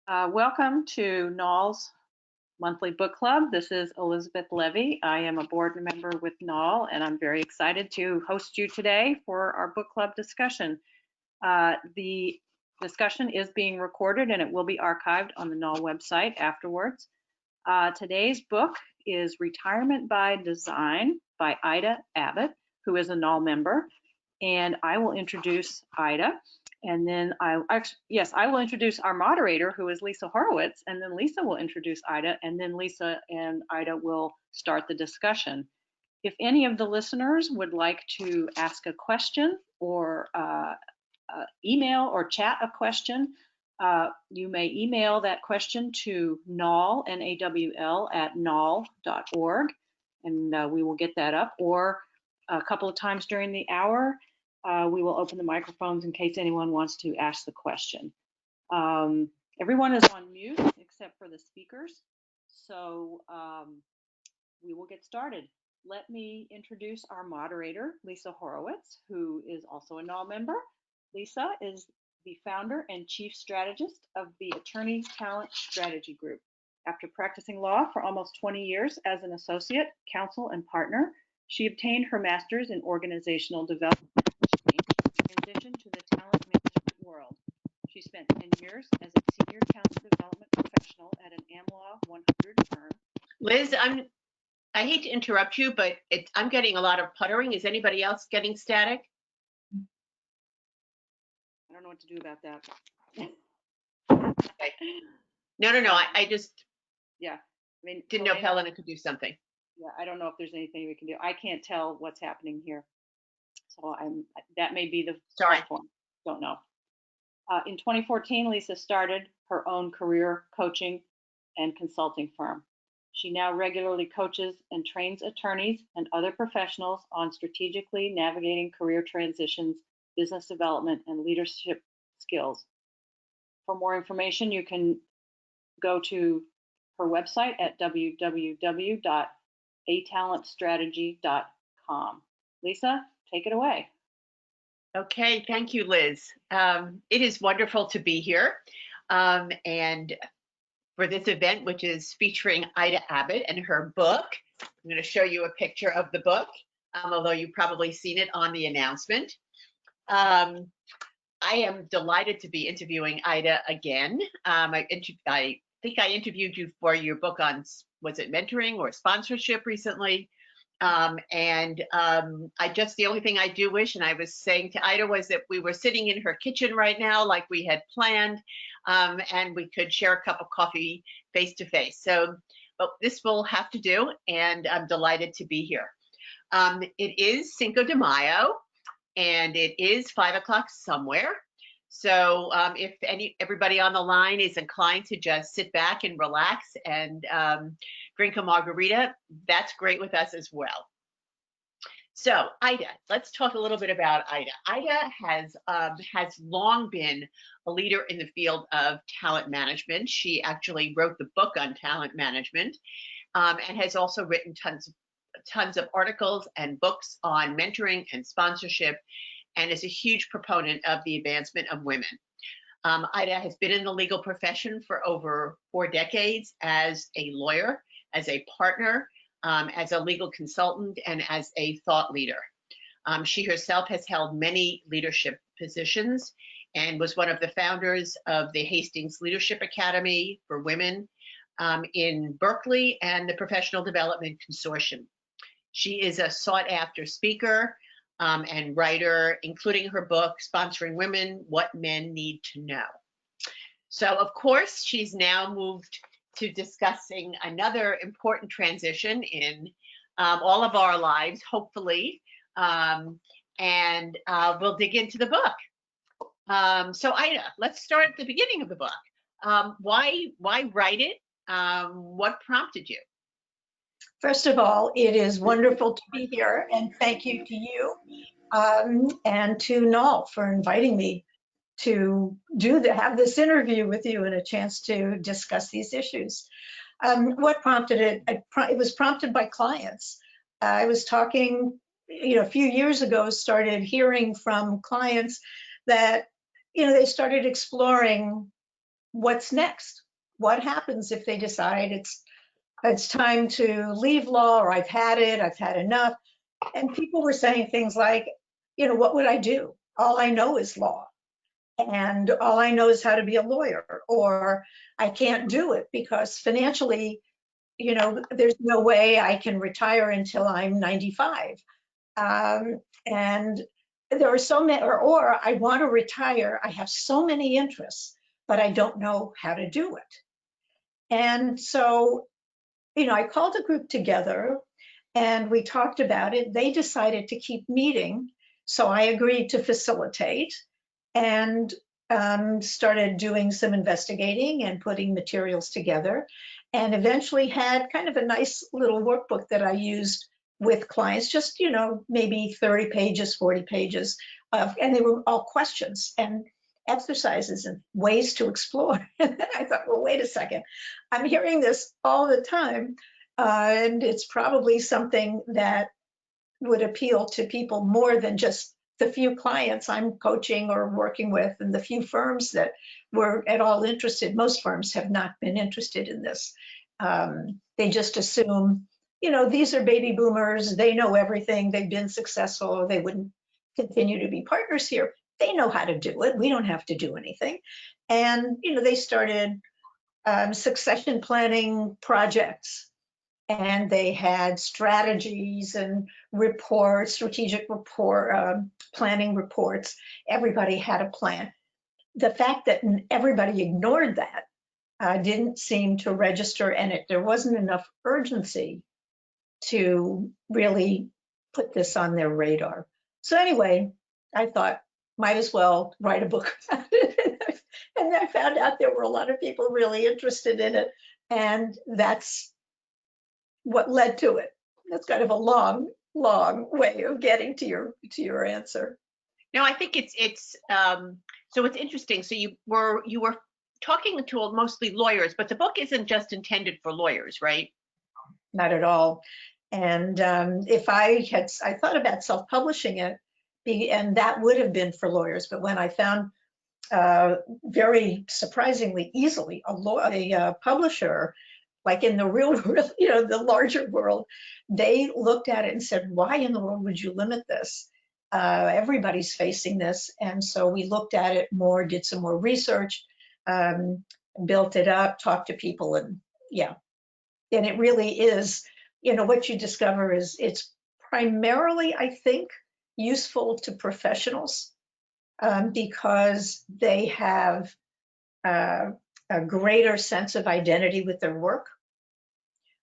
Welcome to NAWL's monthly book club. This is Elizabeth Levy. I am a board member with NAWL, and I'm very excited to host you today for our book club discussion. The discussion is being recorded and it will be archived on the NAWL website afterwards. Today's book is Retirement by Design by Ida Abbott, who is a NAWL member, and I will introduce Ida. And then I will introduce our moderator, who is Lisa Horowitz, and then Lisa will introduce Ida, and then Lisa and Ida will start the discussion. If any of the listeners would like to ask a question or email or chat a question, you may email that question to NAWL, N-A-W-L, at nawl.org, and we will get that up. Or a couple of times during the hour, we will open the microphones in case anyone wants to ask the question. Everyone is on mute except for the speakers, so we will get started. Let me introduce our moderator, Lisa Horowitz, who is also a NAWL member. Lisa is the founder and chief strategist of the Attorney Talent Strategy Group. After practicing law for almost 20 years as an associate, counsel, and partner, she obtained her master's in organizational development transition to the talent management world. She spent 10 years as a senior talent development professional at an AmLaw 100 firm. Liz, I hate to interrupt you, but I'm getting a lot of puttering. Is anybody else getting static? I don't know what to do about that. Okay. No. I just didn't know Helena could do something. Yeah, I don't know if there's anything we can do. I can't tell what's happening here. So that may be the platform. Don't know. In 2014, Lisa started her own career coaching and consulting firm. She now regularly coaches and trains attorneys and other professionals on strategically navigating career transitions, business development, and leadership skills. For more information, you can go to her website at www.atalentstrategy.com. Lisa, take it away. Okay, thank you, Liz. It is wonderful to be here. And for this event, which is featuring Ida Abbott and her book, I'm going to show you a picture of the book, although you've probably seen it on the announcement. I am delighted to be interviewing Ida again. I think I interviewed you for your book on, was it mentoring or sponsorship recently? The only thing I do wish, and I was saying to Ida, was that we were sitting in her kitchen right now like we had planned, and we could share a cup of coffee face to face. So, but this will have to do, and I'm delighted to be here. It is Cinco de Mayo, and it is 5 o'clock somewhere. So if everybody on the line is inclined to just sit back and relax and drink a margarita, that's great with us as well. So Ida, let's talk a little bit about Ida. Ida has long been a leader in the field of talent management. She actually wrote the book on talent management, and has also written tons of articles and books on mentoring and sponsorship, and is a huge proponent of the advancement of women. Ida has been in the legal profession for over 4 decades as a lawyer, as a partner, as a legal consultant, and as a thought leader. She herself has held many leadership positions and was one of the founders of the Hastings Leadership Academy for Women in Berkeley and the Professional Development Consortium. She is a sought-after speaker and writer, including her book, Sponsoring Women, What Men Need to Know. So, of course, she's now moved to discussing another important transition in all of our lives, hopefully, and we'll dig into the book. So, Ida, let's start at the beginning of the book. Why write it? What prompted you? First of all, it is wonderful to be here, and thank you to you and to NAWL for inviting me to have this interview with you and a chance to discuss these issues. What prompted it? It was prompted by clients. I was talking, a few years ago, started hearing from clients that, they started exploring what's next? What happens if they decide it's time to leave law, or I've had it, I've had enough? And people were saying things like, what would I do? All I know is law, and all I know is how to be a lawyer, or I can't do it because financially, there's no way I can retire until I'm 95. And there are so many, or I want to retire, I have so many interests, but I don't know how to do it. And so, I called a group together and we talked about it. They decided to keep meeting, so I agreed to facilitate and started doing some investigating and putting materials together, and eventually had kind of a nice little workbook that I used with clients, just, maybe 30 pages, 40 pages, and they were all questions and exercises and ways to explore. And then I thought, well, wait a second, I'm hearing this all the time, and it's probably something that would appeal to people more than just the few clients I'm coaching or working with and the few firms that were at all interested. Most firms have not been interested in this. They just assume, these are baby boomers, they know everything, they've been successful, they wouldn't continue to be partners here. They know how to do it. We don't have to do anything. And, they started succession planning projects, and they had strategies and reports, strategic report, planning reports. Everybody had a plan. The fact that everybody ignored that didn't seem to register, and there wasn't enough urgency to really put this on their radar. So anyway, I thought, might as well write a book about it. And I found out there were a lot of people really interested in it, and that's what led to it. That's kind of a long way of getting to your answer. No, I think it's so it's interesting. So you were talking to mostly lawyers, but the book isn't just intended for lawyers, right? Not at all. And if I thought about self-publishing it, and that would have been for lawyers. But when I found very surprisingly easily a publisher, like in the real world, the larger world, they looked at it and said, why in the world would you limit this? Everybody's facing this. And so we looked at it more, did some more research, built it up, talked to people, and yeah. And it really is, what you discover is it's primarily, I think, useful to professionals because they have a greater sense of identity with their work.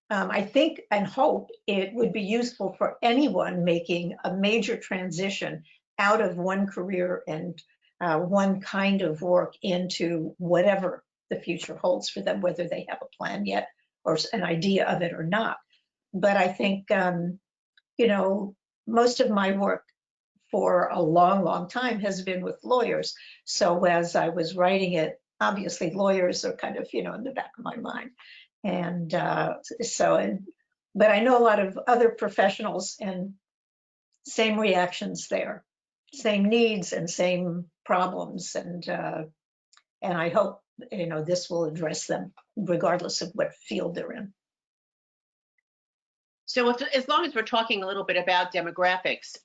I think and hope it would be useful for anyone making a major transition out of one career and one kind of work into whatever the future holds for them, whether they have a plan yet or an idea of it or not. But I think, most of my work for a long time has been with lawyers. So as I was writing it, obviously lawyers are kind of, in the back of my mind. And but I know a lot of other professionals, and same reactions there, same needs and same problems. And I hope, this will address them regardless of what field they're in. So as long as we're talking a little bit about demographics,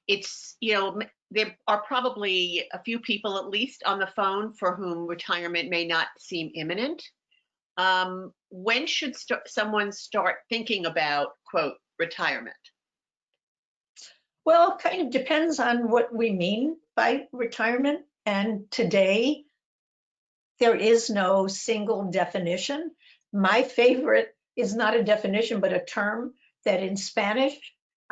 it's, there are probably a few people at least on the phone for whom retirement may not seem imminent. When should someone start thinking about, quote, retirement? Well, it kind of depends on what we mean by retirement. And today, there is no single definition. My favorite is not a definition, but a term that in Spanish,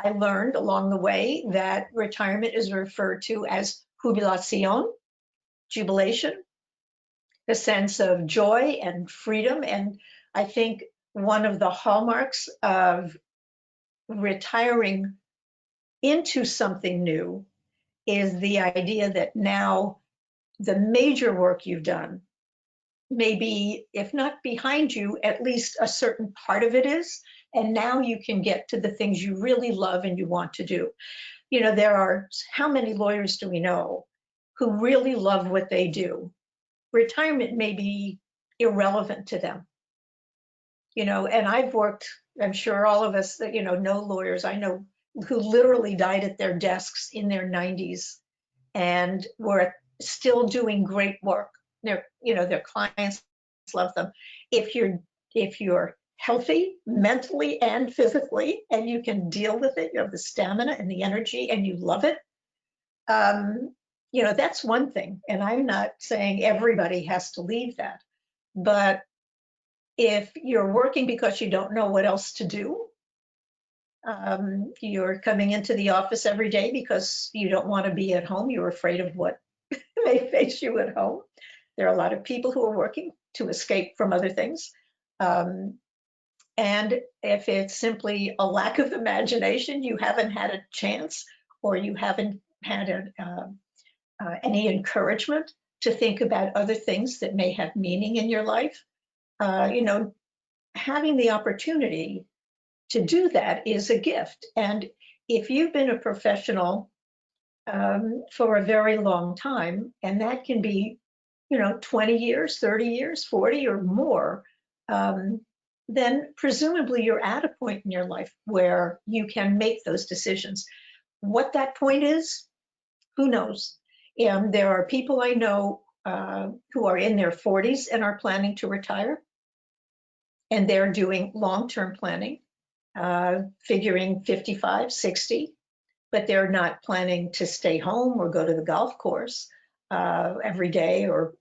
I learned along the way that retirement is referred to as jubilación, jubilation, a sense of joy and freedom. And I think one of the hallmarks of retiring into something new is the idea that now the major work you've done, maybe if not behind you, at least a certain part of it is. And now you can get to the things you really love and you want to do. There are, how many lawyers do we know who really love what they do retirement may be irrelevant to them. And I've worked, I'm sure all of us that, know lawyers I know who literally died at their desks in their 90s and were still doing great work. Their clients love them. If you're healthy mentally and physically, and you can deal with it, you have the stamina and the energy, and you love it, that's one thing. And I'm not saying everybody has to leave that, but if you're working because you don't know what else to do, you're coming into the office every day because you don't want to be at home, you're afraid of what may face you at home. There are a lot of people who are working to escape from other things. And if it's simply a lack of imagination, you haven't had a chance, or you haven't had any encouragement to think about other things that may have meaning in your life, having the opportunity to do that is a gift. And if you've been a professional for a very long time, and that can be, 20 years, 30 years, 40 or more, then presumably you're at a point in your life where you can make those decisions. What that point is, who knows? There are people I know who are in their 40s and are planning to retire, and they're doing long-term planning, figuring 55, 60, but they're not planning to stay home or go to the golf course every day, or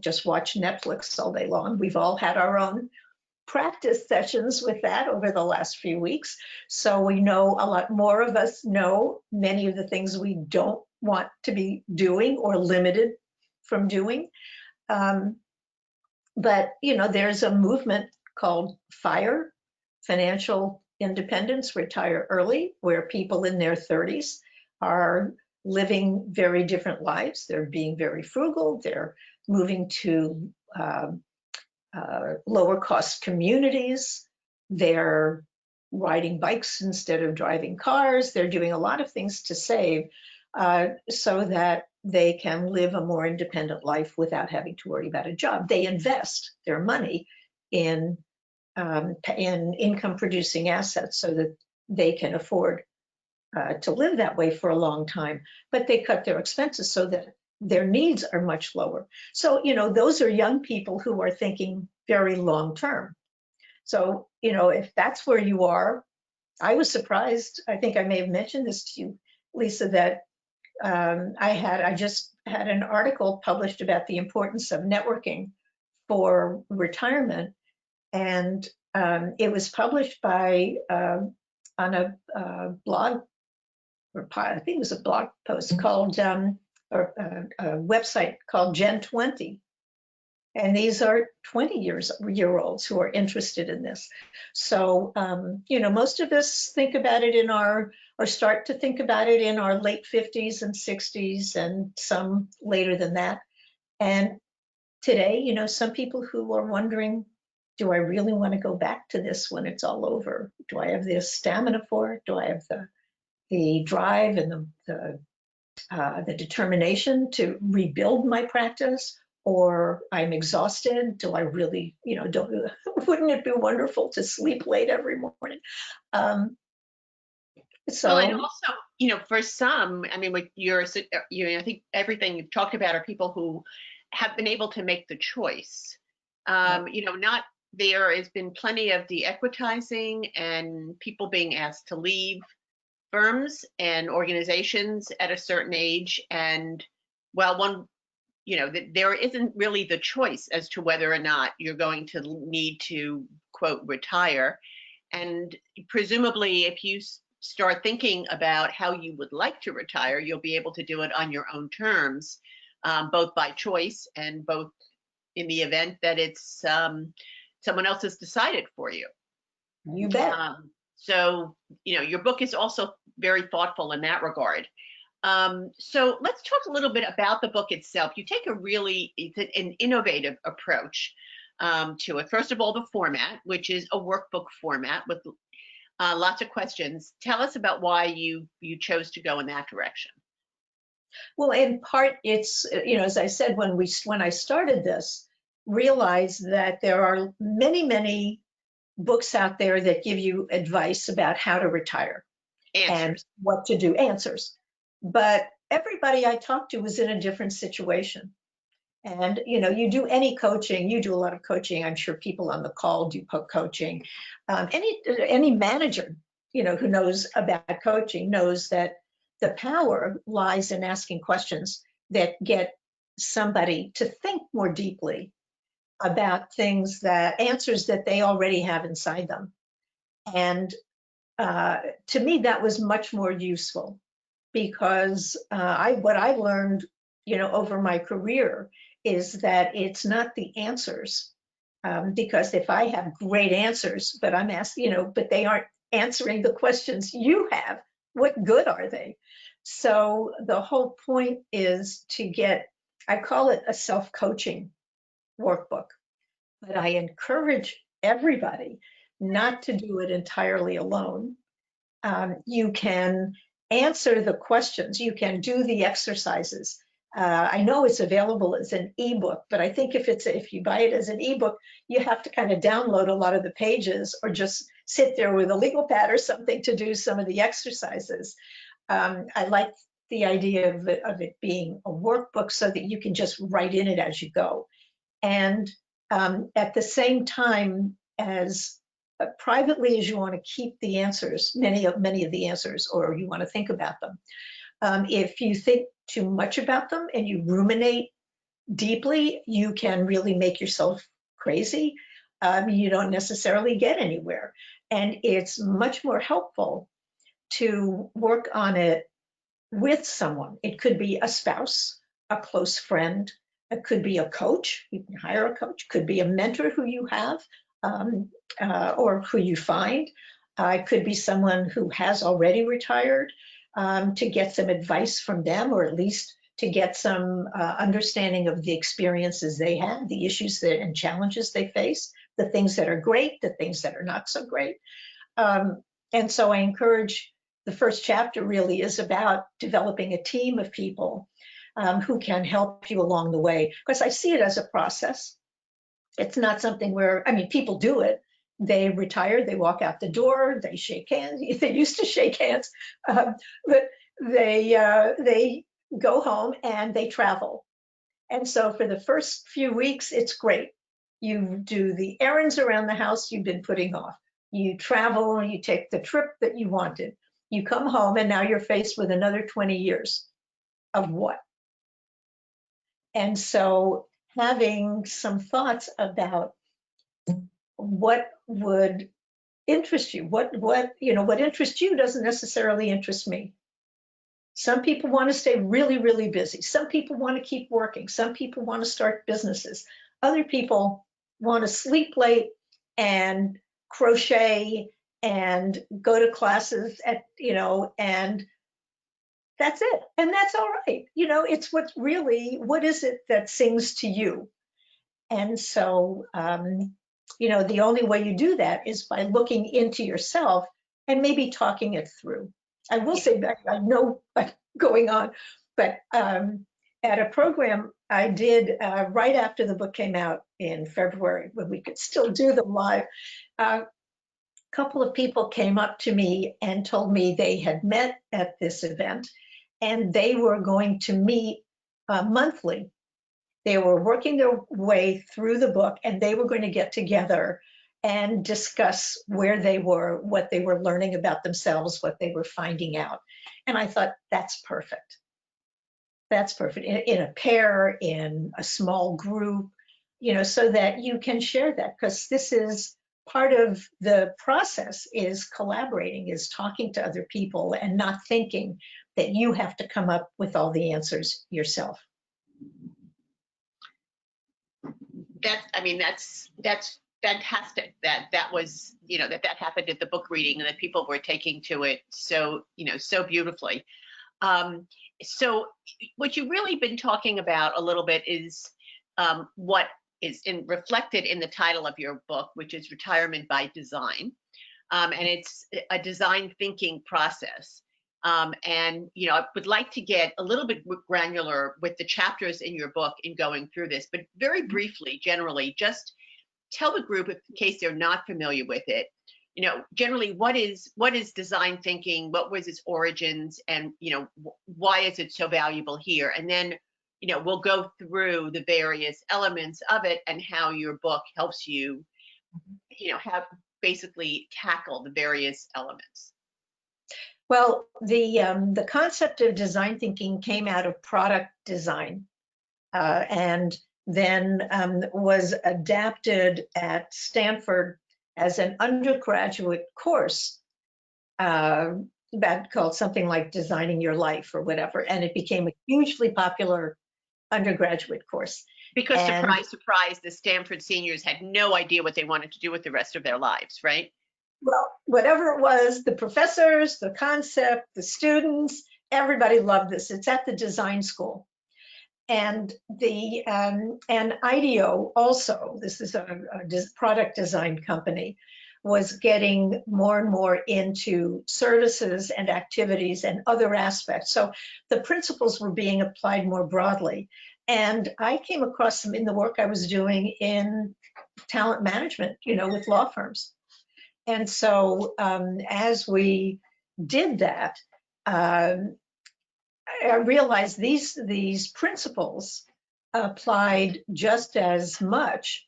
just watch Netflix all day long. We've all had our own practice sessions with that over the last few weeks, so we know a lot more of us know many of the things we don't want to be doing or limited from doing. But there's a movement called FIRE, Financial Independence, Retire Early, where people in their 30s are living very different lives. They're being very frugal. They're moving to lower cost communities. They're riding bikes instead of driving cars. They're doing a lot of things to save so that they can live a more independent life without having to worry about a job. They invest their money in income producing assets so that they can afford to live that way for a long time, but they cut their expenses so that their needs are much lower. So, those are young people who are thinking very long term. So, if that's where you are, I was surprised. I think I may have mentioned this to you, Lisa, that I just had an article published about the importance of networking for retirement. And it was published by on a blog, or I think it was a blog post called, or a website called Gen 20. And these are 20-year-olds who are interested in this. So, most of us think about it or start to think about it in our late 50s and 60s, and some later than that. And today, some people who are wondering, do I really want to go back to this when it's all over? Do I have the stamina for it? Do I have the drive and the determination to rebuild my practice? Or I'm exhausted? Do I really, wouldn't it be wonderful to sleep late every morning? Well, and also, for some, I mean, with I think everything you've talked about are people who have been able to make the choice. There has been plenty of de-equitizing and people being asked to leave firms and organizations at a certain age. And there isn't really the choice as to whether or not you're going to need to, quote, retire. And presumably, if you start thinking about how you would like to retire, you'll be able to do it on your own terms, both by choice and both in the event that it's someone else has decided for you. You bet. So, your book is also very thoughtful in that regard. So let's talk a little bit about the book itself. You take an innovative approach to it. First of all, the format, which is a workbook format with lots of questions. Tell us about why you chose to go in that direction. Well, in part, it's, as I said, when I started this, realized that there are many, many books out there that give you advice about how to retire and Answers. what to do, answers. But everybody I talked to was in a different situation. And, you do any coaching, you do a lot of coaching. I'm sure people on the call do coaching. Any manager, who knows about coaching knows that the power lies in asking questions that get somebody to think more deeply about answers that they already have inside them. And to me, that was much more useful because what I've learned, over my career is that it's not the answers. Because if I have great answers, but I'm asked, but they aren't answering the questions you have, what good are they? So the whole point is I call it a self-coaching workbook, but I encourage everybody not to do it entirely alone. You can answer the questions, you can do the exercises. I know it's available as an ebook, but I think if you buy it as an ebook, you have to kind of download a lot of the pages or just sit there with a legal pad or something to do some of the exercises. I like the idea of it being a workbook so that you can just write in it as you go. And at the same time, as privately as you want to keep the answers, many of the answers, or you want to think about them. If you think too much about them and you ruminate deeply, you can really make yourself crazy. You don't necessarily get anywhere. And it's much more helpful to work on it with someone. It could be a spouse, a close friend, it could be a coach. You can hire a coach, could be a mentor who you have or who you find. It could be someone who has already retired to get some advice from them, or at least to get some understanding of the experiences they had, the issues and challenges they face, the things that are great, the things that are not so great. And so I encourage, the first chapter really is about developing a team of people who can help you along the way, because I see it as a process. It's not something where, people do it. They retire, they walk out the door, they shake hands. They used to shake hands, but they go home and they travel. And so for the first few weeks, it's great. You do the errands around the house you've been putting off. You travel, you take the trip that you wanted. You come home and now you're faced with another 20 years of what? And so having some thoughts about what would interest you, what interests you doesn't necessarily interest me. Some people want to stay really, really busy. Some people want to keep working. Some people want to start businesses. Other people want to sleep late and crochet and go to classes and that's it. And that's all right. It's what is it that sings to you? And so, the only way you do that is by looking into yourself and maybe talking it through. I will say that I know what's going on, but at a program I did right after the book came out in February, when we could still do them live, a couple of people came up to me and told me they had met at this event and they were going to meet monthly. They were working their way through the book and they were going to get together and discuss where they were, what they were learning about themselves, what they were finding out. And I thought, that's perfect. That's perfect. In a pair, in a small group, so that you can share that, because this is part of the process, is collaborating, is talking to other people and not thinking that you have to come up with all the answers yourself. That's fantastic that was, that happened at the book reading and that people were taking to it so beautifully. So what you've really been talking about a little bit is what is reflected in the title of your book, which is Retirement by Design. And it's a design thinking process. And, I would like to get a little bit granular with the chapters in your book in going through this, but very briefly, generally, just tell the group, in case they're not familiar with it, generally what is design thinking, what was its origins, and, why is it so valuable here? And then, we'll go through the various elements of it and how your book helps you, have basically tackle the various elements. Well, the concept of design thinking came out of product design, and then was adapted at Stanford as an undergraduate course that called something like Designing Your Life or whatever, and it became a hugely popular undergraduate course. Because And- surprise, surprise, the Stanford seniors had no idea what they wanted to do with the rest of their lives, right? Well, whatever it was, the professors, the concept, the students, everybody loved this. It's at the design school. And and IDEO also, this is a product design company, was getting more and more into services and activities and other aspects. So the principles were being applied more broadly. And I came across them in the work I was doing in talent management, with law firms. And so as we did that, I realized these principles applied just as much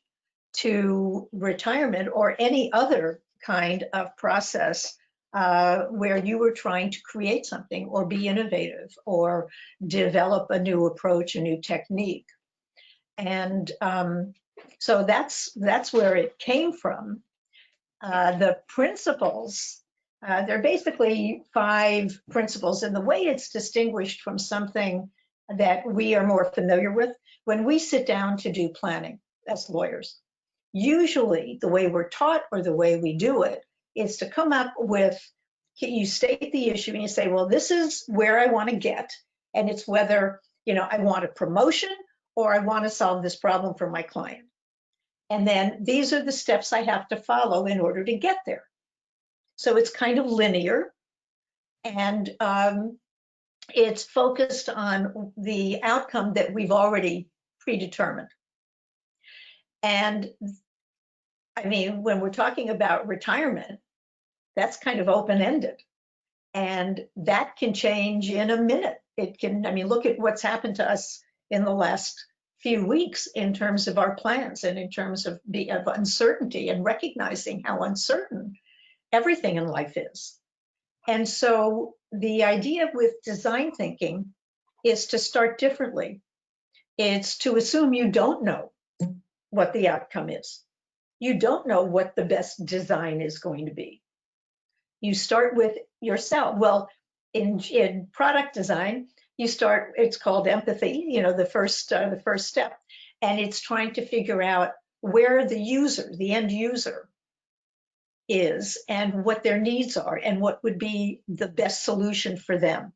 to retirement or any other kind of process where you were trying to create something or be innovative or develop a new approach, a new technique. And so that's where it came from. The principles, there are basically 5 principles, and the way it's distinguished from something that we are more familiar with, when we sit down to do planning as lawyers, usually the way we're taught or the way we do it is to come up with, you state the issue and you say, well, this is where I want to get, and it's whether, I want a promotion or I want to solve this problem for my client. And then these are the steps I have to follow in order to get there. So it's kind of linear, and it's focused on the outcome that we've already predetermined. And I mean, when we're talking about retirement, that's kind of open-ended. And that can change in a minute. It can, look at what's happened to us in the last few weeks in terms of our plans and in terms of uncertainty and recognizing how uncertain everything in life is. And so the idea with design thinking is to start differently. It's to assume you don't know what the outcome is. You don't know what the best design is going to be. You start with yourself. Well, in product design, you start, it's called empathy, the first step. And it's trying to figure out where the user, the end user, is and what their needs are and what would be the best solution for them.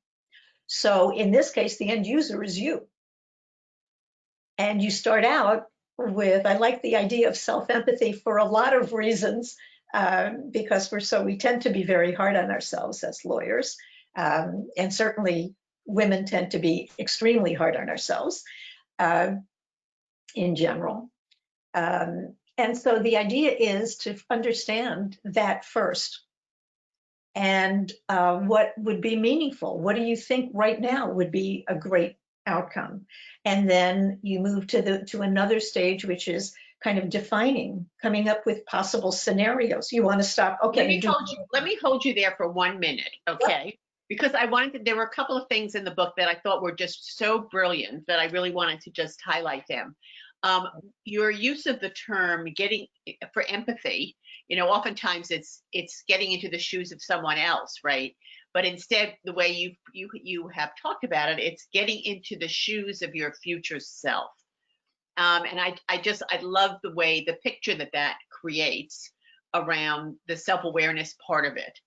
So in this case, the end user is you. And you start out with, I like the idea of self-empathy for a lot of reasons, because we tend to be very hard on ourselves as lawyers. And certainly women tend to be extremely hard on ourselves in general. And so the idea is to understand that first. And what would be meaningful? What do you think right now would be a great outcome? And then you move to another stage, which is kind of defining, coming up with possible scenarios. You want to stop, okay. Let me hold you there for 1 minute, okay? Yep. Because there were a couple of things in the book that I thought were just so brilliant that I really wanted to just highlight them. Your use of the term for empathy, oftentimes it's getting into the shoes of someone else, right? But instead, the way you have talked about it, it's getting into the shoes of your future self. And I love the way, the picture that creates around the self-awareness part of it.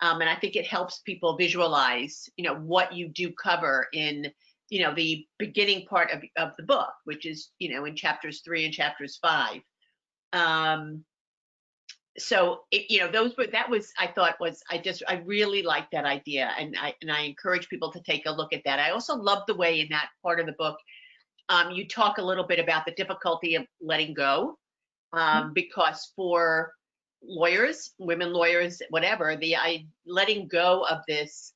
And I think it helps people visualize, what you do cover in, the beginning part of the book, which is, in chapters 3 and chapters 5. so that was, I thought was, I really liked that idea, and I encourage people to take a look at that. I also love the way in that part of the book, you talk a little bit about the difficulty of letting go, because for lawyers, women lawyers, whatever, letting go of this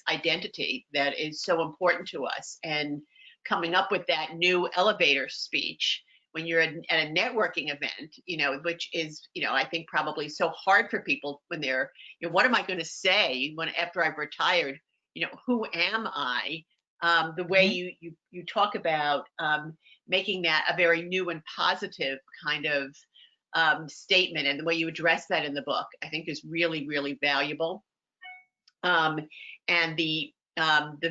identity that is so important to us, and coming up with that new elevator speech when you're at a networking event, which is, I think probably so hard for people when they're, what am I going to say after I've retired? Who am I? The way you talk about making that a very new and positive kind of statement, and the way you address that in the book, I think is really, really valuable. And the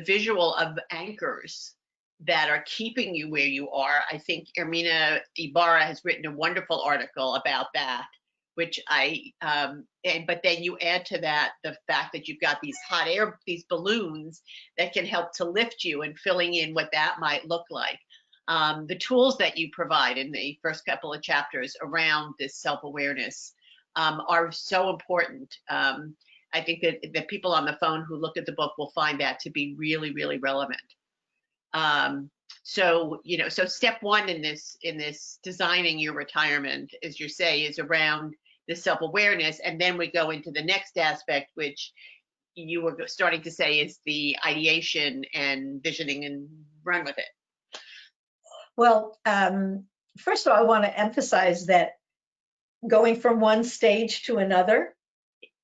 visual of anchors that are keeping you where you are. I think Ermina Ibarra has written a wonderful article about that, which but then you add to that the fact that you've got these balloons that can help to lift you, and filling in what that might look like. The tools that you provide in the first couple of chapters around this self-awareness are so important. I think that people on the phone who look at the book will find that to be really, really relevant. So step one in this designing your retirement, as you say, is around the self-awareness. And then we go into the next aspect, which you were starting to say is the ideation and visioning, and run with it. Well, first of all, I want to emphasize that going from one stage to another,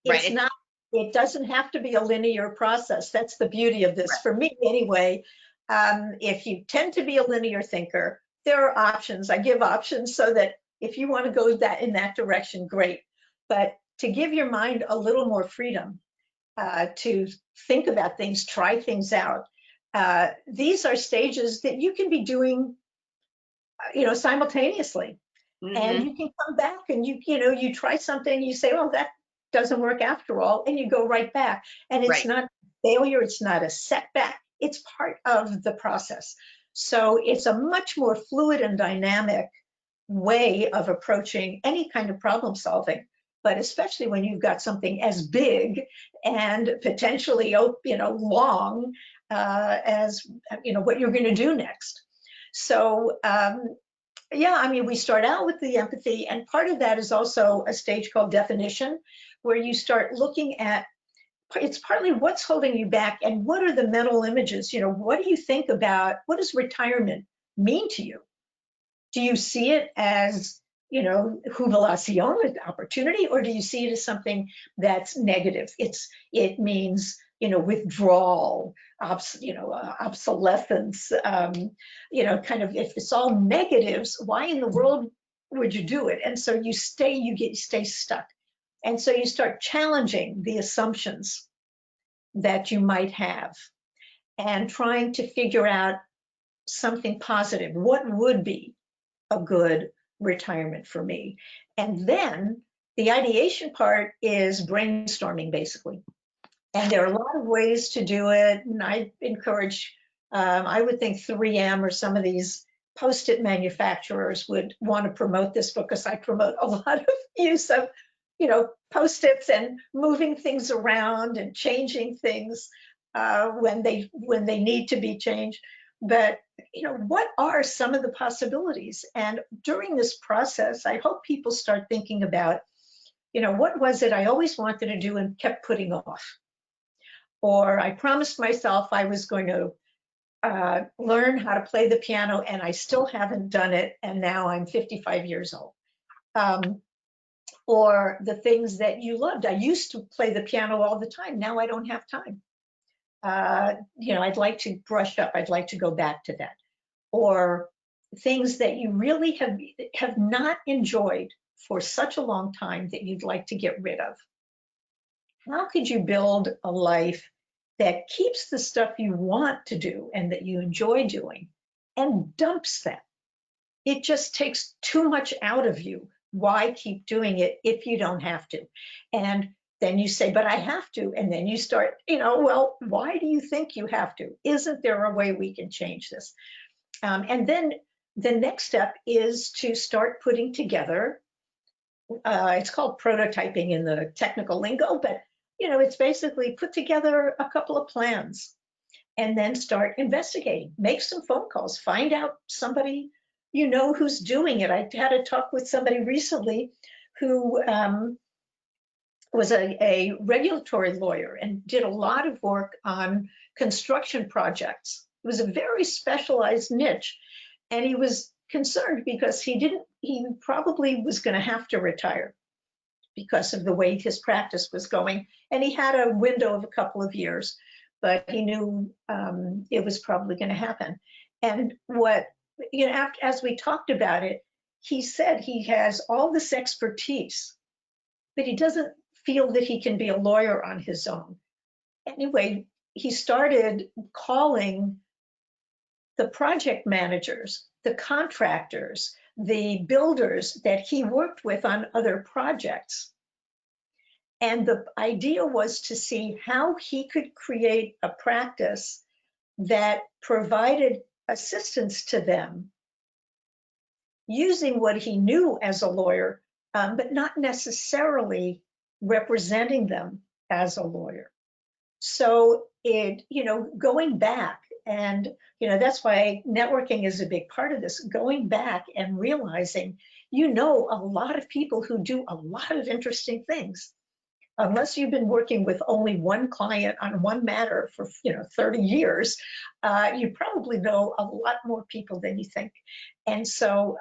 Right. it doesn't have to be a linear process. That's the beauty of this, Right. for me anyway. If you tend to be a linear thinker, there are options. I give options so that if you want to go in that direction, great. But to give your mind a little more freedom to think about things, try things out. These are stages that you can be doing, simultaneously. Mm-hmm. And you can come back and you try something, you say, oh, that doesn't work after all, and you go right back. And it's not failure, it's not a setback, it's part of the process. So it's a much more fluid and dynamic way of approaching any kind of problem solving, but especially when you've got something as big and potentially, long as, what you're going to do next. So, yeah, I mean, we start out with the empathy, and part of that is also a stage called definition, where you start looking at, it's partly what's holding you back and what are the mental images. What do you think about, what does retirement mean to you? Do you see it as, jubilación, an opportunity, or do you see it as something that's negative? It means, withdrawal, obsolescence, kind of, if it's all negatives, why in the world would you do it? And so you stay stuck. And so you start challenging the assumptions that you might have and trying to figure out something positive. What would be a good retirement for me? And then the ideation part is brainstorming, basically. And there are a lot of ways to do it. And I encourage, I would think 3M or some of these Post-it manufacturers would want to promote this book, because I promote a lot of use of, Post-its and moving things around and changing things when they need to be changed. But, what are some of the possibilities? And during this process, I hope people start thinking about, what was it I always wanted to do and kept putting off? Or I promised myself I was going to learn how to play the piano, and I still haven't done it, and now I'm 55 years old. Or the things that you loved. I used to play the piano all the time. Now I don't have time. I'd like to brush up. I'd like to go back to that. Or things that you really have not enjoyed for such a long time that you'd like to get rid of. How could you build a life that keeps the stuff you want to do and that you enjoy doing and dumps that? It just takes too much out of you. Why keep doing it if you don't have to? And then you say, but I have to. And then you start, well, why do you think you have to? Isn't there a way we can change this? And then the next step is to start putting together it's called prototyping in the technical lingo, but it's basically put together a couple of plans and then start investigating. Make some phone calls, find out somebody who's doing it. I had a talk with somebody recently who was a regulatory lawyer and did a lot of work on construction projects. It was a very specialized niche, and he was concerned because he probably was going to have to retire because of the way his practice was going. And he had a window of a couple of years, but he knew it was probably going to happen. And as we talked about it, he said he has all this expertise, but he doesn't feel that he can be a lawyer on his own. Anyway, he started calling the project managers, the contractors, the builders that he worked with on other projects. And the idea was to see how he could create a practice that provided assistance to them using what he knew as a lawyer, but not necessarily representing them as a lawyer. So going back, and that's why networking is a big part of this, going back and realizing a lot of people who do a lot of interesting things. Unless you've been working with only one client on one matter for 30 years, you probably know a lot more people than you think. And so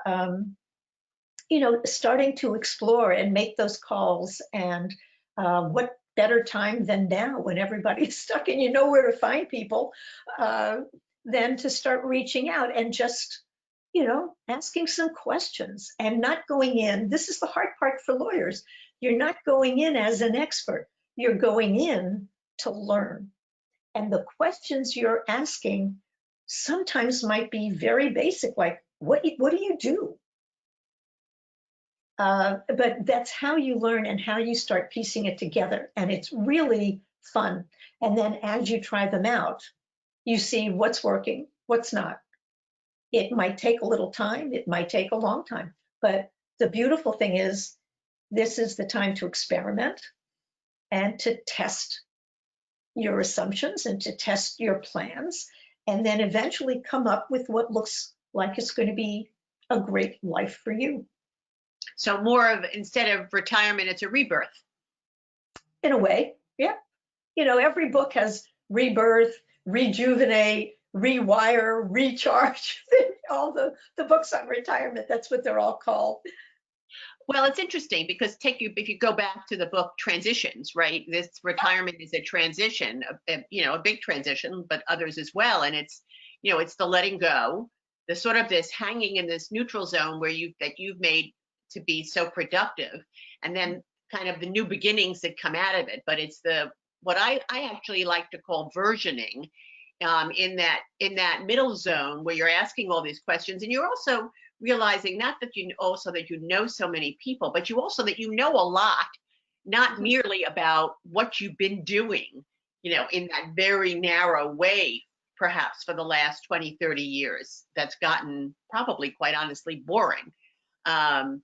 starting to explore and make those calls, and what better time than now when everybody's stuck and you know where to find people, than to start reaching out and just asking some questions and not going in. This is the hard part for lawyers. You're not going in as an expert. You're going in to learn. And the questions you're asking sometimes might be very basic, like, what do you do? But that's how you learn and how you start piecing it together. And it's really fun. And then as you try them out, you see what's working, what's not. It might take a little time. It might take a long time. But the beautiful thing is, this is the time to experiment and to test your assumptions and to test your plans, and then eventually come up with what looks like it's going to be a great life for you. So more of, instead of retirement, it's a rebirth. In a way, yeah. Every book has rebirth, rejuvenate, rewire, recharge. All the books on retirement, that's what they're all called. Well, it's interesting because if you go back to the book Transitions, right? This retirement is a transition, a big transition, but others as well. And it's the letting go, the sort of this hanging in this neutral zone where you've made to be so productive, and then kind of the new beginnings that come out of it. But it's what I actually like to call versioning, in that middle zone where you're asking all these questions, and you're also realizing not that you know so many people, but that you know a lot, not merely about what you've been doing, in that very narrow way, perhaps for the last 20, 30 years. That's gotten probably, quite honestly, boring. Well,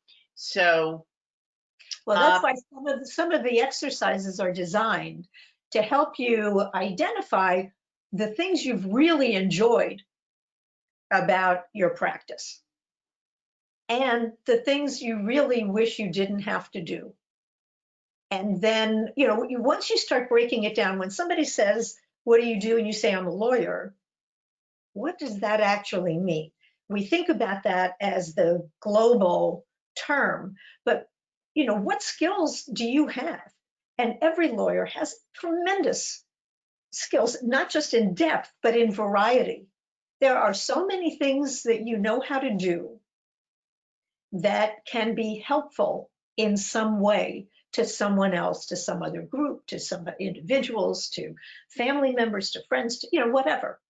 that's why some of the exercises are designed to help you identify the things you've really enjoyed about your practice and the things you really wish you didn't have to do. And then, once you start breaking it down, when somebody says, what do you do? And you say, I'm a lawyer, what does that actually mean? We think about that as the global term, but what skills do you have? And every lawyer has tremendous skills, not just in depth, but in variety. There are so many things that you know how to do that can be helpful in some way to someone else, to some other group, to some individuals, to family members, to friends, to whatever.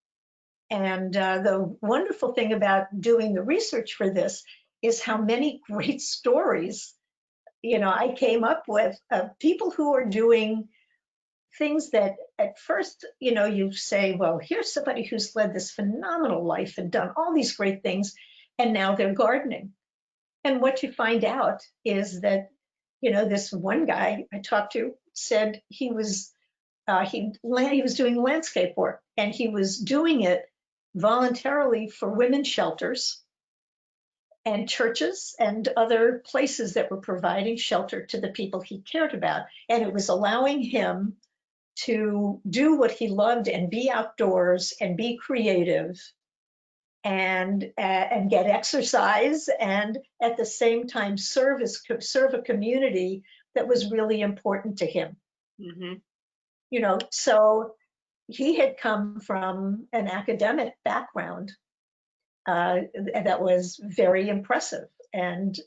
And the wonderful thing about doing the research for this is how many great stories I came up with of people who are doing things that at first, you say, well, here's somebody who's led this phenomenal life and done all these great things, and now they're gardening. And what you find out is that This one guy I talked to said he was doing landscape work, and he was doing it voluntarily for women's shelters and churches and other places that were providing shelter to the people he cared about. And it was allowing him to do what he loved and be outdoors and be creative and get exercise, and at the same time serve a community that was really important to him. Mm-hmm. So he had come from an academic background that was very impressive, and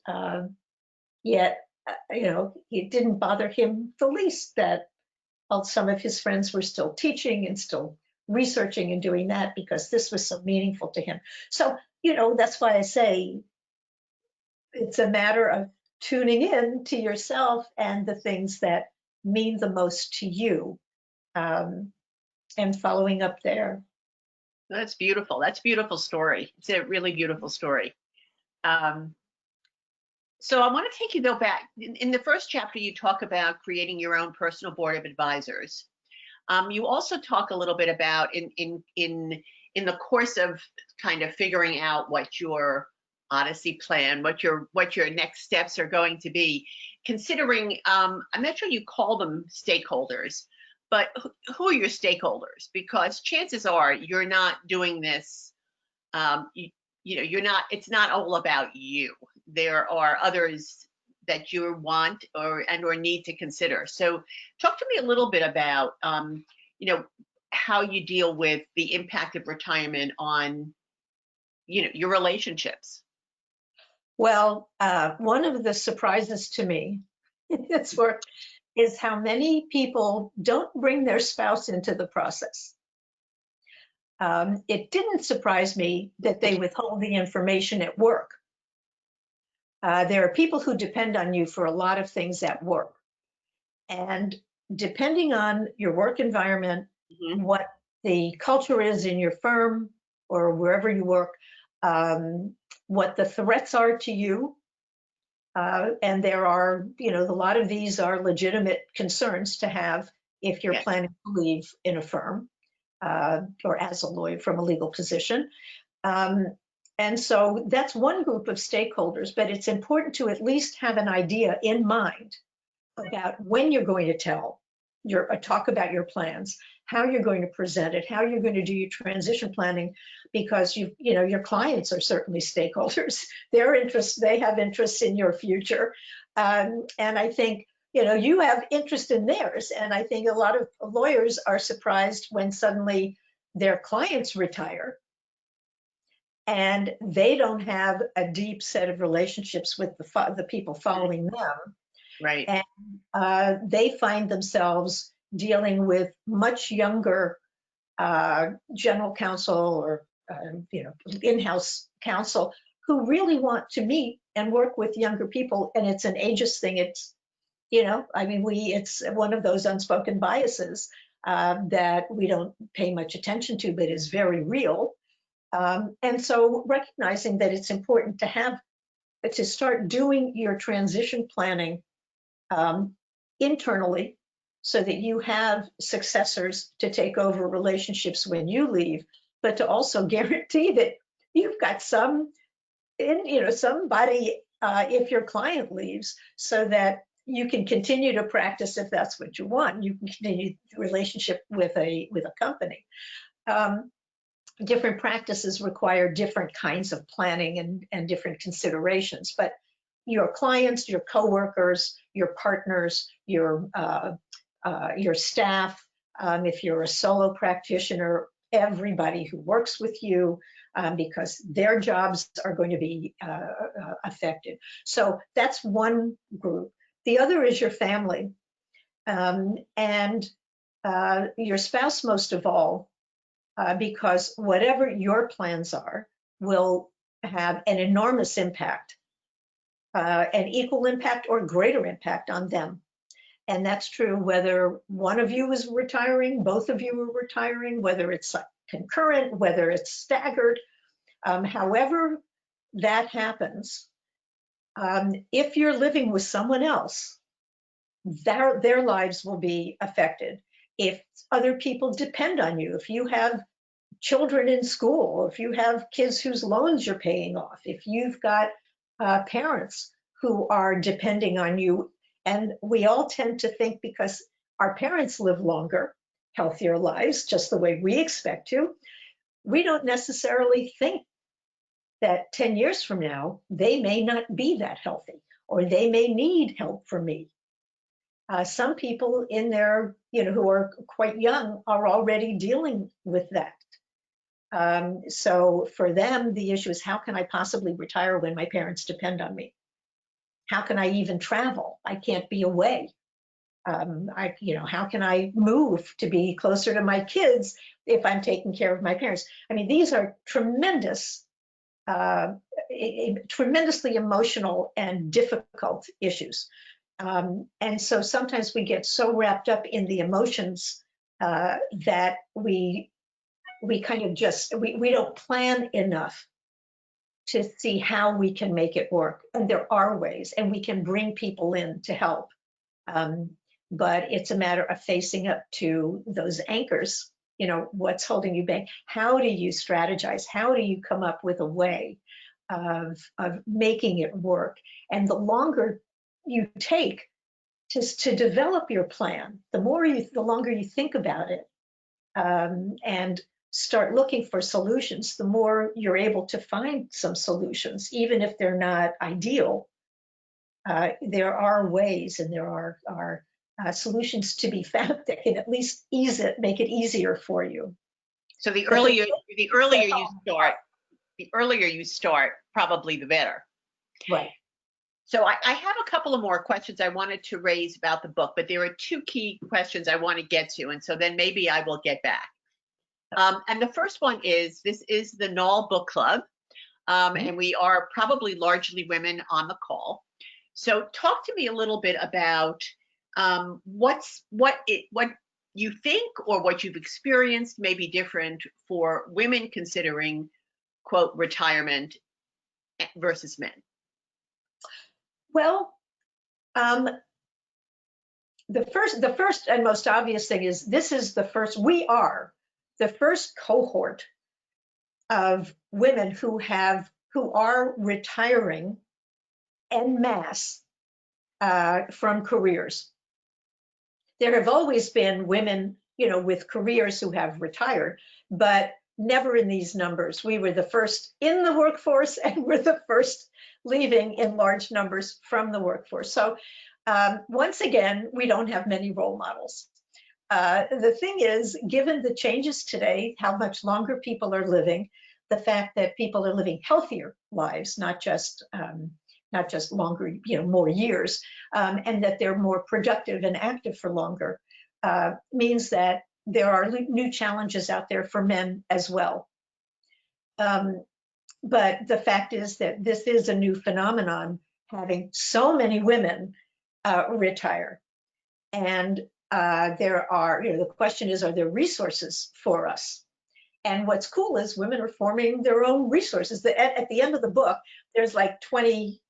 yet it didn't bother him the least that some of his friends were still teaching and still researching and doing that, because this was so meaningful to him. So, that's why I say it's a matter of tuning in to yourself and the things that mean the most to you, and following up there. That's beautiful. That's a beautiful story. It's a really beautiful story. So I want to take you though back. In the first chapter, you talk about creating your own personal board of advisors. You also talk a little bit about in the course of kind of figuring out what your Odyssey plan, what your next steps are going to be, considering, I'm not sure you call them stakeholders, but who are your stakeholders? Because chances are you're not doing this, it's not all about you. There are others that you want or need to consider. So talk to me a little bit about, how you deal with the impact of retirement on, your relationships. Well, one of the surprises to me in this work is how many people don't bring their spouse into the process. It didn't surprise me that they withhold the information at work. There are people who depend on you for a lot of things at work. And depending on your work environment, Mm-hmm. what the culture is in your firm or wherever you work, what the threats are to you. And there are, a lot of these are legitimate concerns to have if you're Yes. planning to leave in a firm or as a lawyer from a legal position. And so that's one group of stakeholders, but it's important to at least have an idea in mind about when you're going to talk about your plans, how you're going to present it, how you're going to do your transition planning, because your clients are certainly stakeholders. They have interests in your future. And I think, you have interest in theirs. And I think a lot of lawyers are surprised when suddenly their clients retire and they don't have a deep set of relationships with the people following them. Right. And they find themselves dealing with much younger general counsel or in-house counsel who really want to meet and work with younger people. And it's an ageist thing. It's it's one of those unspoken biases that we don't pay much attention to, but is very real. And so recognizing that it's important to start doing your transition planning internally, so that you have successors to take over relationships when you leave, but to also guarantee that you've got somebody if your client leaves, so that you can continue to practice if that's what you want. You can continue the relationship with a company. Different practices require different kinds of planning and different considerations, but your clients, your coworkers, your partners, your staff, if you're a solo practitioner, everybody who works with you, because their jobs are going to be affected. So that's one group. The other is your family, and your spouse most of all, because whatever your plans are will have an enormous impact, an equal impact or greater impact on them. And that's true whether one of you is retiring, both of you are retiring, whether it's concurrent, whether it's staggered, however that happens. If you're living with someone else, their lives will be affected. If other people depend on you, if you have children in school, if you have kids whose loans you're paying off, if you've got parents who are depending on you, and we all tend to think because our parents live longer, healthier lives, just the way we expect to, we don't necessarily think that 10 years from now, they may not be that healthy, or they may need help from me. Some people in their, who are quite young are already dealing with that. So for them, the issue is, how can I possibly retire when my parents depend on me? How can I even travel? I can't be away. How can I move to be closer to my kids if I'm taking care of my parents? I mean, these are tremendously emotional and difficult issues. And so sometimes we get so wrapped up in the emotions that we kind of just, we don't plan enough to see how we can make it work. And there are ways, and we can bring people in to help. But it's a matter of facing up to those anchors. What's holding you back? How do you strategize? How do you come up with a way of making it work? And the longer you take to develop your plan, the longer you think about it, and start looking for solutions, the more you're able to find some solutions, even if they're not ideal. There are ways, and there are solutions to be found that can at least make it easier for you. So the earlier you start, probably the better. Right. So I have a couple of more questions I wanted to raise about the book, but there are two key questions I want to get to, and so then maybe I will get back. And the first one is, this is the NAWL Book Club, and we are probably largely women on the call. So talk to me a little bit about what you think, or what you've experienced may be different for women considering, quote, retirement versus men. Well, the first and most obvious thing is, we are the first cohort of women who are retiring en masse from careers. There have always been women, with careers who have retired, but never in these numbers. We were the first in the workforce, and we're the first leaving in large numbers from the workforce. So once again, we don't have many role models. The thing is, given the changes today, how much longer people are living, the fact that people are living healthier lives, not just longer, more years, and that they're more productive and active for longer, means that there are new challenges out there for men as well. But the fact is that this is a new phenomenon, having so many women retire. And there are, the question is, are there resources for us? And what's cool is women are forming their own resources. At the end of the book, there's like 20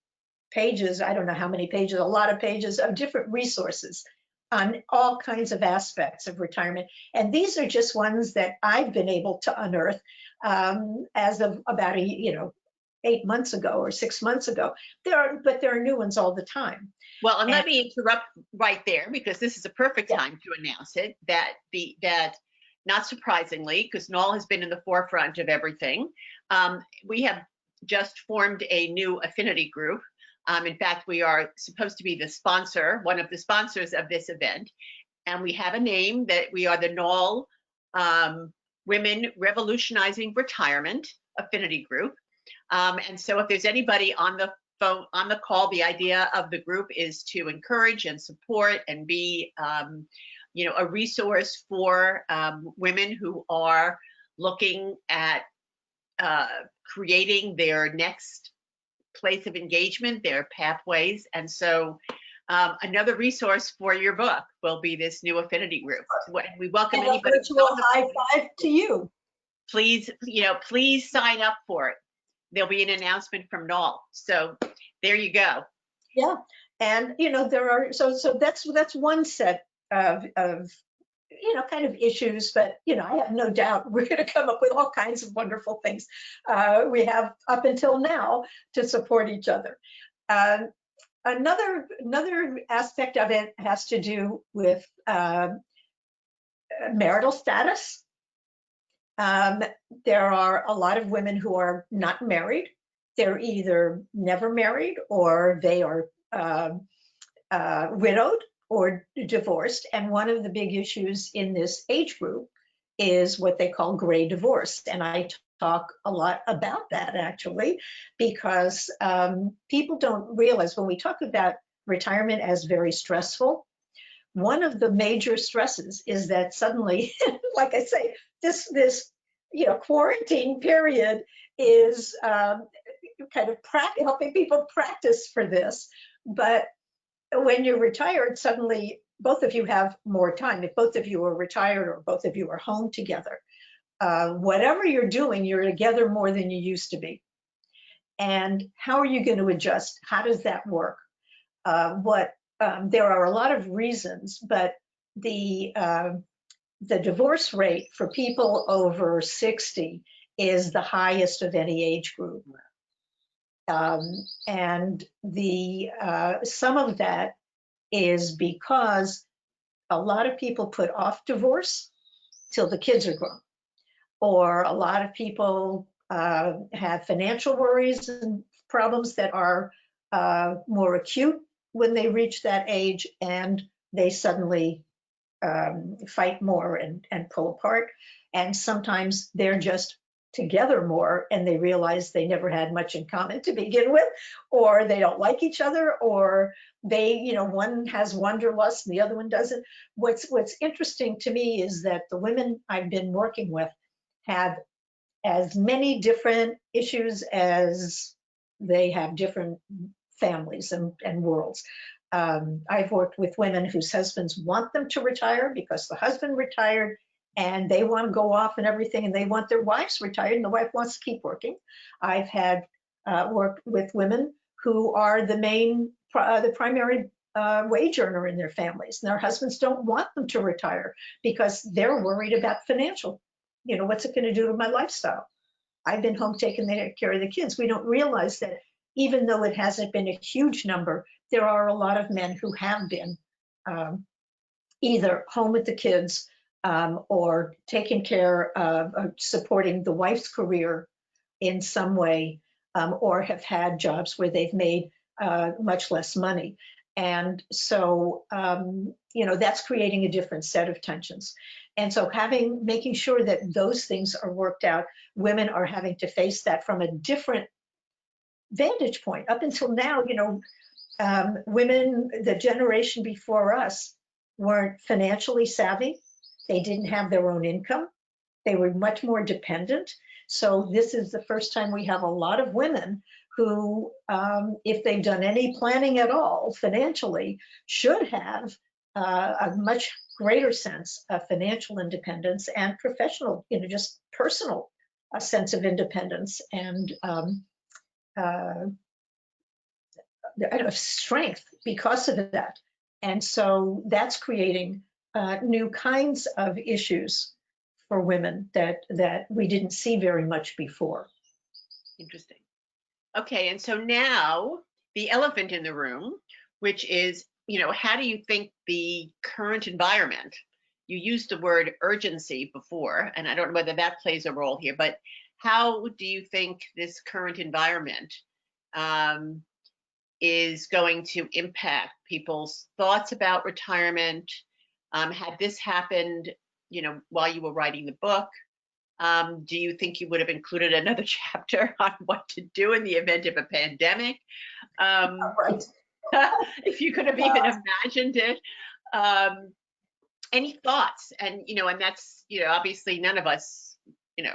pages, I don't know how many pages, a lot of pages of different resources on all kinds of aspects of retirement. And these are just ones that I've been able to unearth as of about 8 months ago or 6 months ago. But there are new ones all the time. Well, and let me interrupt right there, because this is a perfect time to announce it, that not surprisingly, because NAWL has been in the forefront of everything, we have just formed a new affinity group. In fact, we are supposed to be the sponsor, one of the sponsors of this event. And we have a name, that we are the NAWL Women Revolutionizing Retirement Affinity Group. And so if there's anybody on the phone, on the call, the idea of the group is to encourage and support and be a resource for women who are looking at creating their next place of engagement, their pathways. And so another resource for your book will be this new affinity group. We welcome anybody. Virtual high five to you. Please sign up for it. There'll be an announcement from NAWL. So there you go. Yeah. And, there are, so that's one set of, kind of issues, but, I have no doubt we're going to come up with all kinds of wonderful things. We have up until now to support each other. Another aspect of it has to do with marital status. There are a lot of women who are not married. They're either never married or they are widowed or divorced. And one of the big issues in this age group is what they call gray divorce. And I talk a lot about that, actually, because people don't realize when we talk about retirement as very stressful, one of the major stresses is that suddenly, like I say, this quarantine period is kind of helping people practice for this. But when you're retired, suddenly both of you have more time. If both of you are retired or both of you are home together, whatever you're doing, you're together more than you used to be. And how are you going to adjust? How does that work? There are a lot of reasons, but the divorce rate for people over 60 is the highest of any age group. And some of that is because a lot of people put off divorce till the kids are grown, or a lot of people have financial worries and problems that are more acute when they reach that age, and they suddenly fight more and pull apart. And sometimes they're just together more and they realize they never had much in common to begin with, or they don't like each other, or they, one has wanderlust and the other one doesn't. What's interesting to me is that the women I've been working with have as many different issues as they have different families and worlds. I've worked with women whose husbands want them to retire because the husband retired and they want to go off and everything, and they want their wives retired and the wife wants to keep working. I've had worked with women who are the primary wage earner in their families, and their husbands don't want them to retire because they're worried about financial. What's it going to do to my lifestyle? I've been home taking care of the kids. We don't realize that even though it hasn't been a huge number, there are a lot of men who have been either home with the kids or taking care of supporting the wife's career in some way, or have had jobs where they've made much less money. And so, that's creating a different set of tensions. And so making sure that those things are worked out, women are having to face that from a different vantage point. Up until now, women, the generation before us, weren't financially savvy. They didn't have their own income. They were much more dependent. So this is the first time we have a lot of women who, if they've done any planning at all financially, should have a much greater sense of financial independence and professional, just personal sense of independence and strength because of that. And so that's creating new kinds of issues for women that we didn't see very much before. Interesting. Okay, and so now the elephant in the room, which is, how do you think the current environment, you used the word urgency before, and I don't know whether that plays a role here, but how do you think this current environment is going to impact people's thoughts about retirement? Had this happened, while you were writing the book, do you think you would have included another chapter on what to do in the event of a pandemic? Right. If you could have even imagined it. Any thoughts? And, and that's, obviously none of us,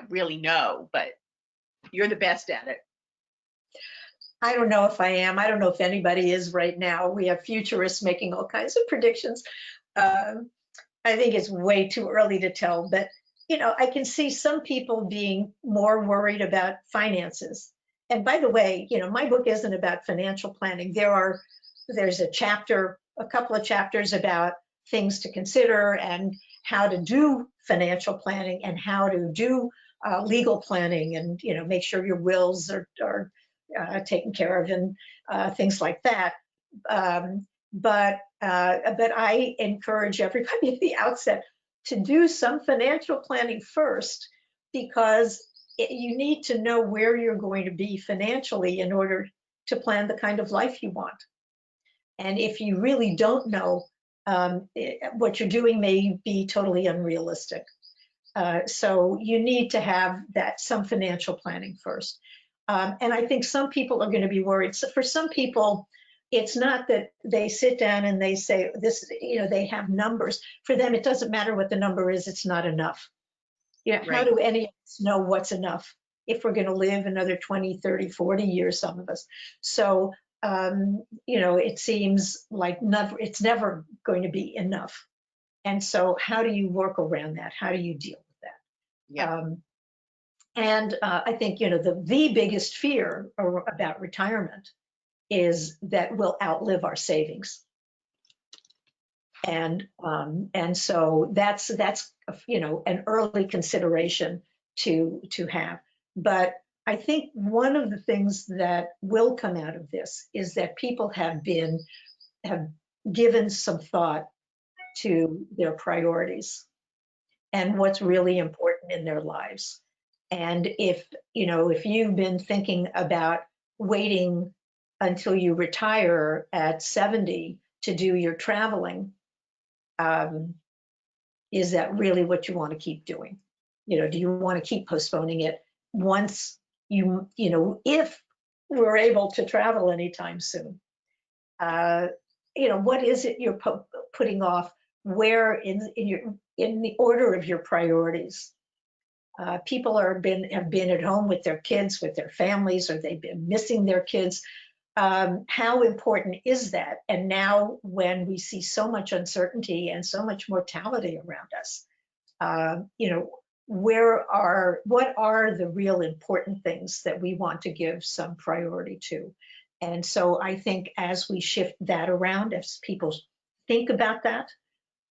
really know, but you're the best at it. I don't know if I am. I don't know if anybody is right now. We have futurists making all kinds of predictions. I think it's way too early to tell, but I can see some people being more worried about finances. And by the way, my book isn't about financial planning. There are there's a couple of chapters about things to consider and how to do financial planning and how to do legal planning, and make sure your wills are taken care of, and things like that. But I encourage everybody at the outset to do some financial planning first, because you need to know where you're going to be financially in order to plan the kind of life you want. And if you really don't know, what you're doing may be totally unrealistic. So you need to have some financial planning first. And I think some people are going to be worried. So for some people, it's not that they sit down and they say this, they have numbers. For them, it doesn't matter what the number is, it's not enough. How Right. do any of us know what's enough if we're going to live another 20, 30, 40 years, some of us? So, it seems like it's never going to be enough. And so how do you work around that? How do you deal with that? Yeah. And I think, the biggest fear about retirement is that we'll outlive our savings. And so that's an early consideration to have. But I think one of the things that will come out of this is that people have given some thought to their priorities and what's really important in their lives. And if you've been thinking about waiting until you retire at 70 to do your traveling, is that really what you want to keep doing? Do you want to keep postponing it once if we're able to travel anytime soon? What is it you're putting off? Where in the order of your priorities? People have been at home with their kids, with their families, or they've been missing their kids. How important is that? And now, when we see so much uncertainty and so much mortality around us, what are the real important things that we want to give some priority to? And so I think as we shift that around, as people think about that,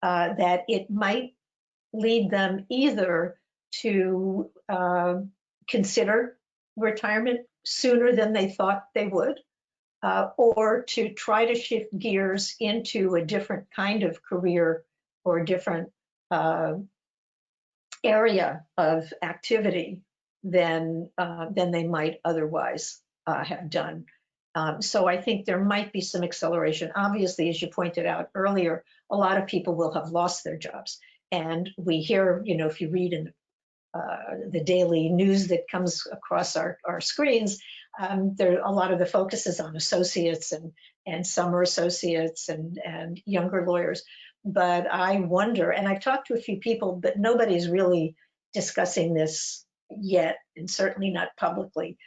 that it might lead them either to consider retirement sooner than they thought they would, or to try to shift gears into a different kind of career or a different area of activity than they might otherwise have done. So I think there might be some acceleration. Obviously, as you pointed out earlier, a lot of people will have lost their jobs. And we hear, if you read in the daily news that comes across our screens, there a lot of the focus is on associates and summer associates and younger lawyers. But I wonder, and I've talked to a few people, but nobody's really discussing this yet, and certainly not publicly.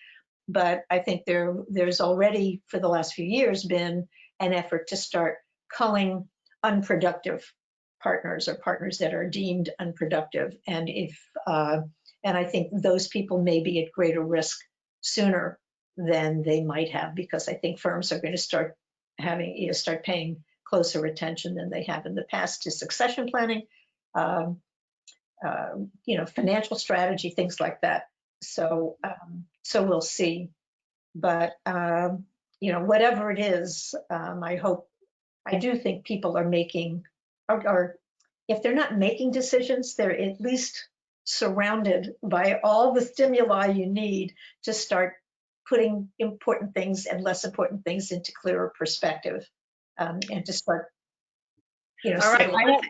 But I think there's already, for the last few years, been an effort to start culling unproductive partners, or partners that are deemed unproductive. And I think those people may be at greater risk sooner than they might have, because I think firms are going to start paying closer attention than they have in the past to succession planning, financial strategy, things like that. So we'll see. But whatever it is, I do think people are making, or if they're not making decisions, they're at least surrounded by all the stimuli you need to start putting important things and less important things into clearer perspective, and to start, All right.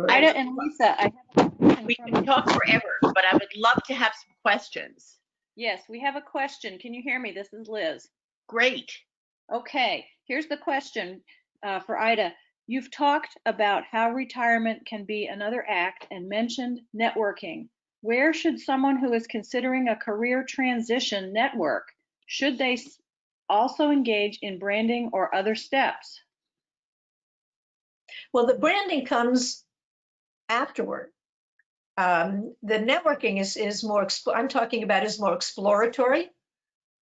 Ida and Lisa, I have a question. We can talk forever, but I would love to have some questions. Yes, we have a question. Can you hear me? This is Liz. Great. Okay, here's the question for Ida. You've talked about how retirement can be another act and mentioned networking. Where should someone who is considering a career transition network? Should they also engage in branding or other steps? Well, the branding comes afterward. The networking is more, I'm talking about is more exploratory.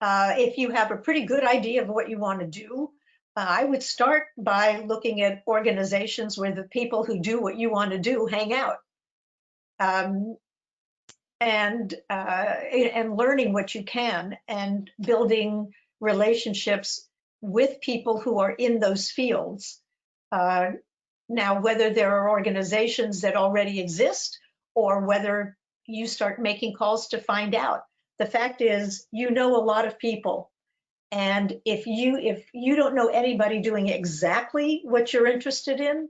If you have a pretty good idea of what you want to do, I would start by looking at organizations where the people who do what you want to do hang out. And learning what you can and building relationships with people who are in those fields. Now, whether there are organizations that already exist or whether you start making calls to find out. The fact is, you know a lot of people. And if you don't know anybody doing exactly what you're interested in,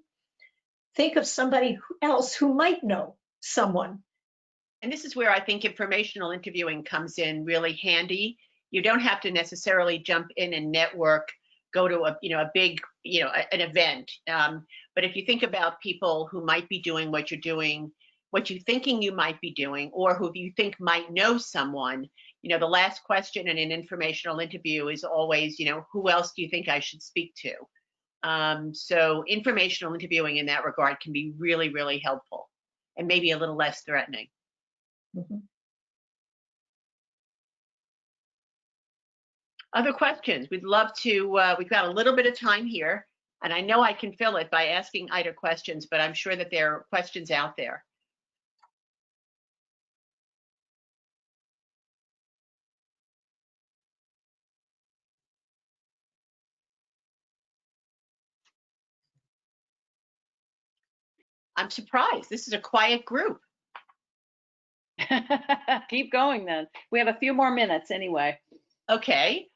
think of somebody else who might know someone. And this is where I think informational interviewing comes in really handy. You don't have to necessarily jump in and network, go to a big, an event. But if you think about people who might be doing what you're doing, what you're thinking you might be doing, or who you think might know someone, the last question in an informational interview is always, who else do you think I should speak to? So informational interviewing in that regard can be really, really helpful and maybe a little less threatening. Mm-hmm. Other questions? We'd love to, we've got a little bit of time here, and I know I can fill it by asking Ida questions, but I'm sure that there are questions out there. I'm surprised. This is a quiet group. Keep going then. We have a few more minutes anyway. Okay.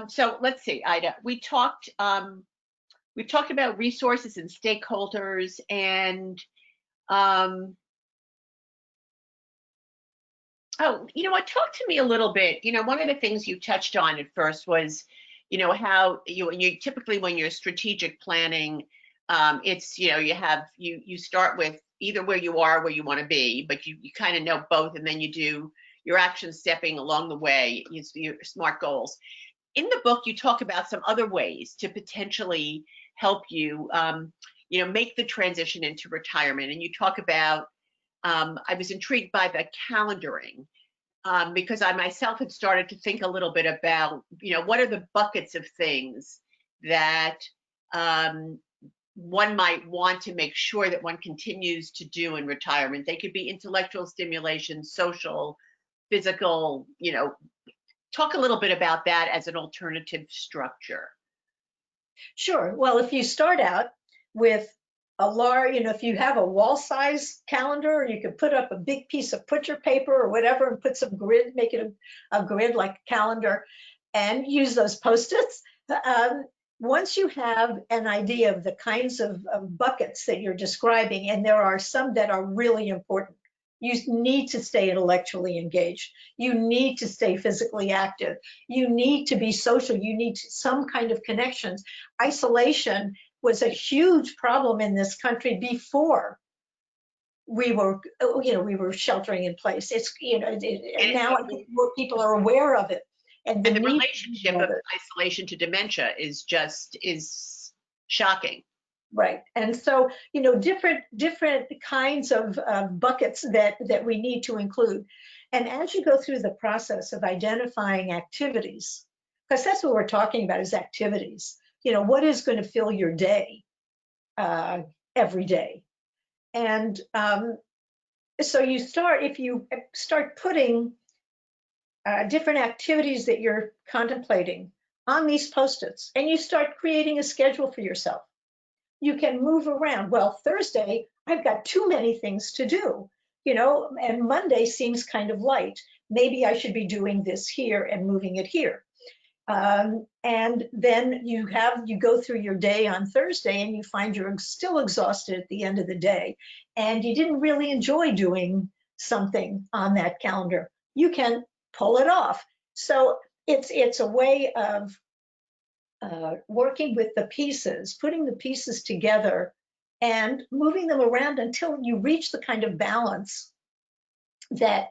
So let's see, Ida. We talked about resources and stakeholders, and oh, talk to me a little bit. One of the things you touched on at first was, how you typically, when you're strategic planning, it's you start with either where you are, where you want to be, but you kind of know both, and then you do your action stepping along the way, your SMART goals. In the book, you talk about some other ways to potentially help you, make the transition into retirement. And you talk about, I was intrigued by the calendaring, because I myself had started to think a little bit about, what are the buckets of things that one might want to make sure that one continues to do in retirement. They could be intellectual stimulation, social, physical, talk a little bit about that as an alternative structure. Sure. Well, if you start out with a large, if you have a wall size calendar, you could put up a big piece of butcher paper or whatever and put some grid, make it a grid like a calendar and use those Post-its. Once you have an idea of the kinds of buckets that you're describing, and there are some that are really important, you need to stay intellectually engaged. You need to stay physically active. You need to be social. You need some kind of connections. Isolation was a huge problem in this country before we were sheltering in place. It's, now I think more people are aware of it. And the relationship of isolation to dementia is shocking. Right. And so, different kinds of buckets that we need to include. And as you go through the process of identifying activities, because that's what we're talking about is activities, what is going to fill your day every day. And so if you start putting different activities that you're contemplating on these Post-its, and you start creating a schedule for yourself. You can move around. Well, Thursday, I've got too many things to do, and Monday seems kind of light. Maybe I should be doing this here and moving it here. And then you go through your day on Thursday and you find you're still exhausted at the end of the day and you didn't really enjoy doing something on that calendar. You can pull it off. So it's a way of working with the pieces, putting the pieces together and moving them around until you reach the kind of balance that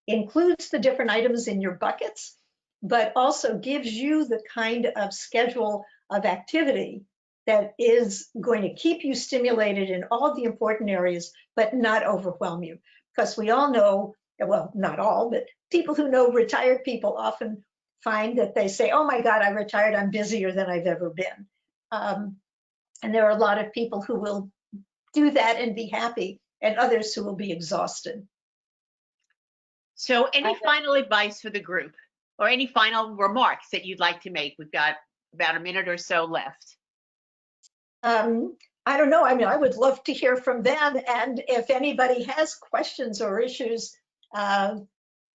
includes the different items in your buckets, but also gives you the kind of schedule of activity that is going to keep you stimulated in all the important areas, but not overwhelm you. Because we all know, well, not all, but people who know retired people often find that they say, oh my God, I retired, I'm busier than I've ever been. And there are a lot of people who will do that and be happy, and others who will be exhausted. So any final advice for the group or any final remarks that you'd like to make? We've got about a minute or so left. I don't know. I mean, I would love to hear from them. And if anybody has questions or issues, I'd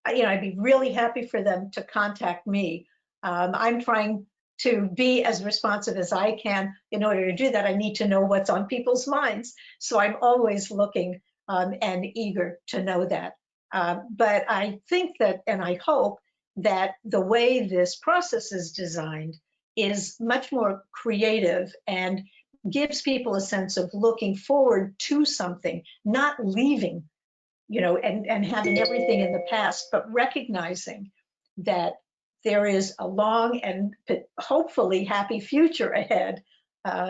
be really happy for them to contact me. I'm trying to be as responsive as I can. In order to do that, I need to know what's on people's minds. So I'm always looking and eager to know that. But I think that, and I hope that the way this process is designed is much more creative and gives people a sense of looking forward to something, not leaving, and having everything in the past, but recognizing that there is a long and hopefully happy future ahead.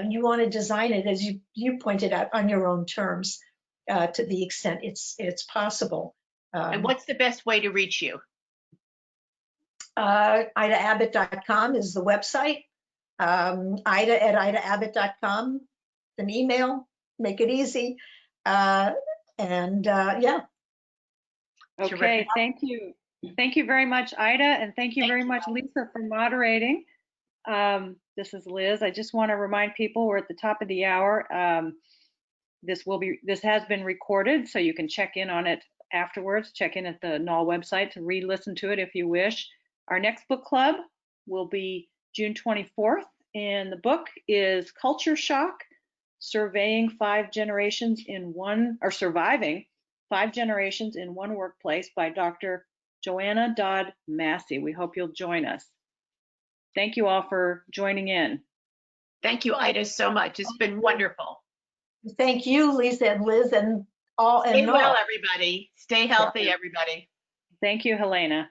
You want to design it, as you pointed out, on your own terms, to the extent it's possible. And what's the best way to reach you? IdaAbbott.com is the website. Ida@IdaAbbott.com, an email, make it easy. Yeah. Okay, thank you. Thank you very much, Ida, and thank you very much, Lisa, for moderating. This is Liz. I just want to remind people we're at the top of the hour. This has been recorded, so you can check in on it afterwards. Check in at the NAWL website to re-listen to it if you wish. Our next book club will be June 24th, and the book is Culture Shock: Surviving 5 Generations in One Workplace by Dr. Joanna Dodd Massey. We hope you'll join us. Thank you all for joining in. Thank you, Ida, so much. It's been wonderful. Thank you, Lisa and Liz, and all. Stay well, everybody. Stay healthy, everybody. Thank you, Helena.